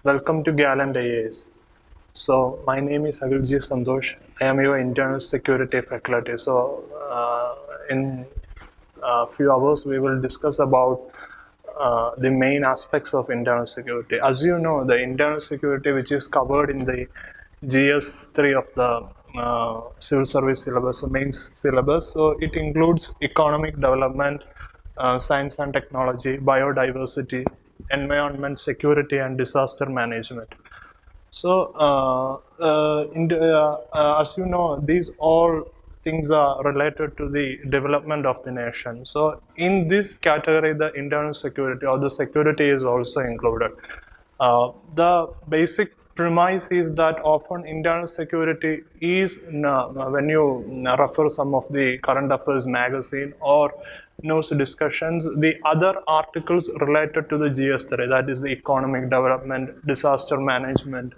Welcome to Gallant IAS. So, my name is Agilji Santosh. I am your internal security faculty. So, in a few hours, we will discuss about the main aspects of internal security. As you know, the internal security, which is covered in the GS3 of the civil service syllabus, the main syllabus. So, it includes economic development, science and technology, biodiversity, environment, security, and disaster management. So, as you know, these all things are related to the development of the nation. So, in this category, the internal security or the security is also included. The basic premise is that often internal security is, when you refer some of the current affairs magazine or news discussions, the other articles related to the GS3, that is the economic development, disaster management,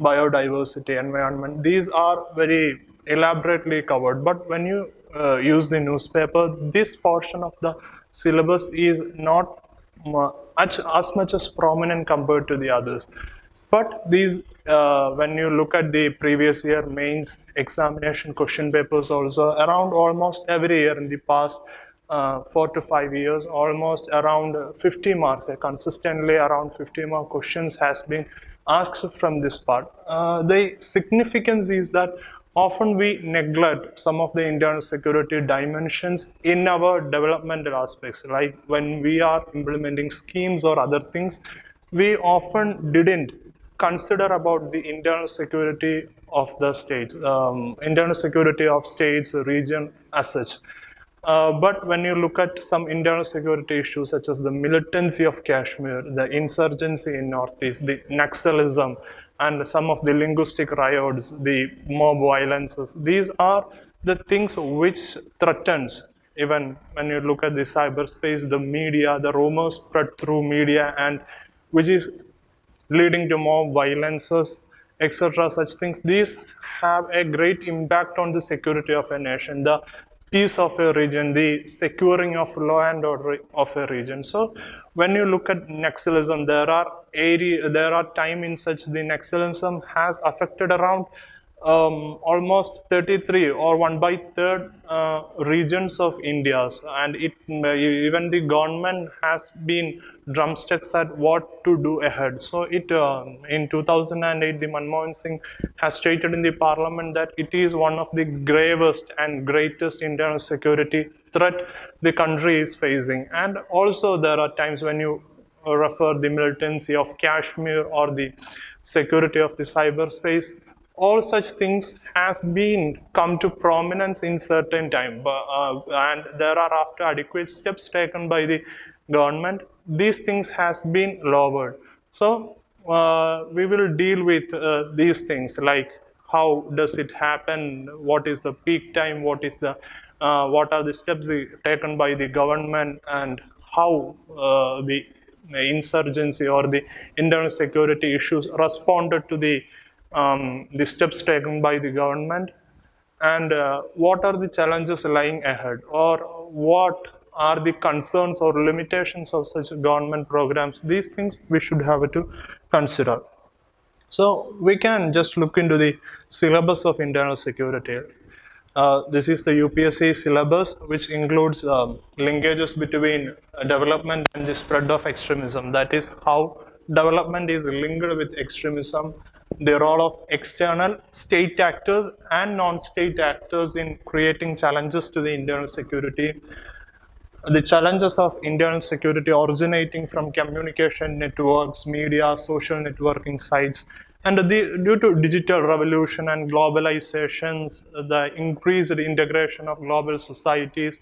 biodiversity, environment, these are very elaborately covered. But when you use the newspaper, this portion of the syllabus is not as much as prominent compared to the others. But these, when you look at the previous year mains examination question papers also, around almost every year in the past 4 to 5 years, almost around 50 marks, consistently around 50 mark questions has been asked from this part. The significance is that often we neglect some of the internal security dimensions in our developmental aspects. Like when we are implementing schemes or other things, we often didn't consider about the internal security of the states, internal security of states, region as such. But when you look at some internal security issues such as the militancy of Kashmir, the insurgency in Northeast, the Naxalism, and some of the linguistic riots, the mob violences, these are the things which threatens. Even when you look at the cyberspace, the media, the rumors spread through media, and which is leading to more violences, etc. Such things. These have a great impact on the security of a nation, the peace of a region, the securing of law and order of a region. So, when you look at Naxalism, there are time in such the Naxalism has affected around almost 33 or 1/3 regions of India, and even the government has been drumsticks at what to do ahead. So it in 2008, the Manmohan Singh has stated in the parliament that it is one of the gravest and greatest internal security threat the country is facing. And also there are times when you refer the militancy of Kashmir or the security of the cyberspace, all such things has been come to prominence in certain time, and there are after adequate steps taken by the government, these things has been lowered. So we will deal with these things, like how does it happen, what is the peak time, what are the steps taken by the government, and how the insurgency or the internal security issues responded to the steps taken by the government, and what are the challenges lying ahead, or what are the concerns or limitations of such government programs. These things we should have to consider. So we can just look into the syllabus of internal security. This is the UPSC syllabus, which includes linkages between development and the spread of extremism. That is how development is linked with extremism, the role of external state actors and non-state actors in creating challenges to the internal security, the challenges of internal security originating from communication networks, media, social networking sites, and due to digital revolution and globalizations, the increased integration of global societies,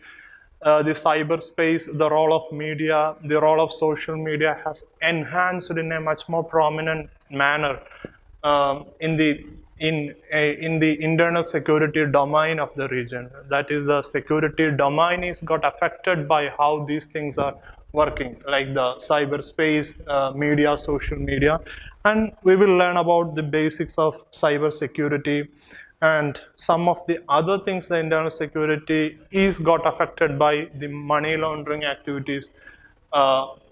the cyberspace, the role of media, the role of social media has enhanced in a much more prominent manner in the internal security domain of the region. That is, the security domain is got affected by how these things are working, like the cyberspace, media, social media, and we will learn about the basics of cyber security and some of the other things. The internal security is got affected by the money laundering activities,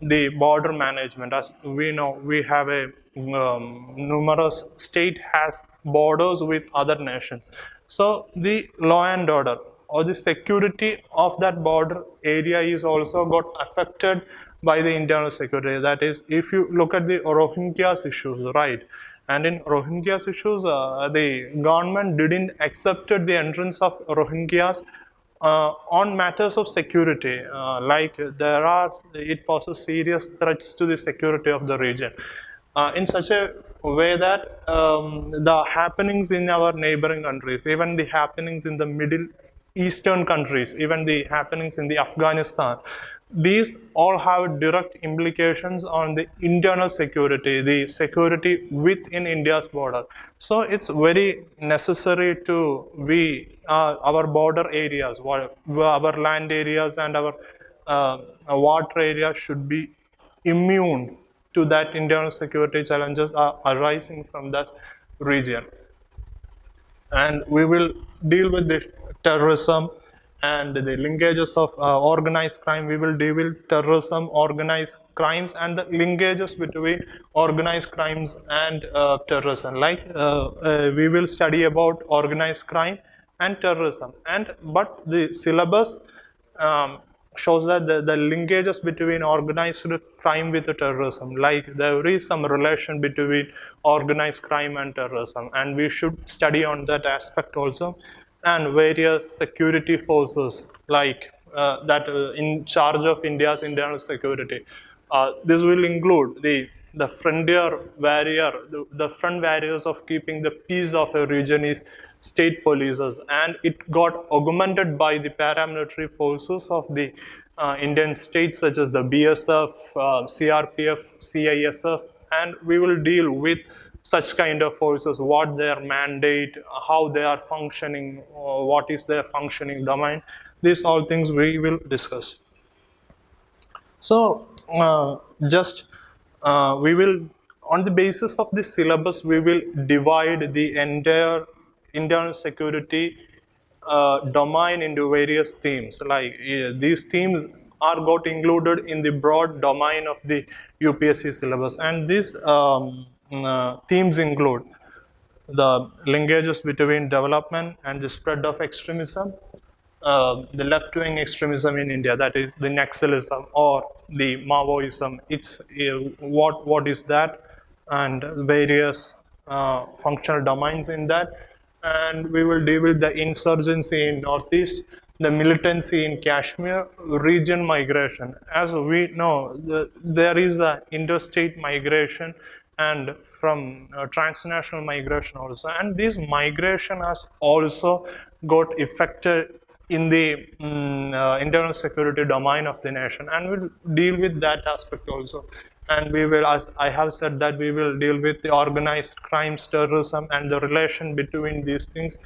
the border management. As we know, we have a numerous state has borders with other nations. So the law and order or the security of that border area is also got affected by the internal security. That is, if you look at the Rohingyas issues, right? And in Rohingyas issues, the government didn't accepted the entrance of Rohingyas on matters of security, like it poses serious threats to the security of the region, in such a way that the happenings in our neighboring countries, even the happenings in the Middle Eastern countries, even the happenings in the Afghanistan, these all have direct implications on the internal security, the security within India's border. So it's very necessary to our border areas, our land areas and our water areas should be immune to that internal security challenges are arising from that region. And we will deal with the terrorism and the linkages of organized crime. We will deal with terrorism, organized crimes, and the linkages between organized crimes and terrorism. Like we will study about organized crime and terrorism, but the syllabus shows that the linkages between organized crime with terrorism, like there is some relation between organized crime and terrorism, and we should study on that aspect also. And various security forces like that in charge of India's internal security. This will include the frontier barrier, the front barriers of keeping the peace of a region is state polices, and it got augmented by the paramilitary forces of the Indian states such as the BSF, CRPF, CISF, and we will deal with such kind of forces, what their mandate, how they are functioning, what is their functioning domain. These all things we will discuss. So just we will, on the basis of the syllabus, we will divide the entire internal security domain into various themes. Like these themes are got included in the broad domain of the UPSC syllabus, and these themes include the linkages between development and the spread of extremism, the left-wing extremism in India, that is the Naxalism or the Maoism. It's what is that, and various functional domains in that. And we will deal with the insurgency in Northeast, the militancy in Kashmir, region migration. As we know, there is a interstate migration and from transnational migration also, and this migration has also got affected in the internal security domain of the nation, and we'll deal with that aspect also. And we will, as I have said, that we will deal with the organized crimes, terrorism, and the relation between these things,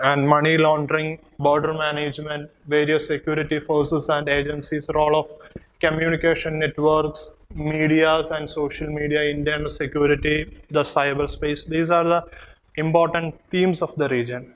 and money laundering, border management, various security forces and agencies, role of communication networks, medias and social media, internal security, the cyberspace. These are the important themes of the region.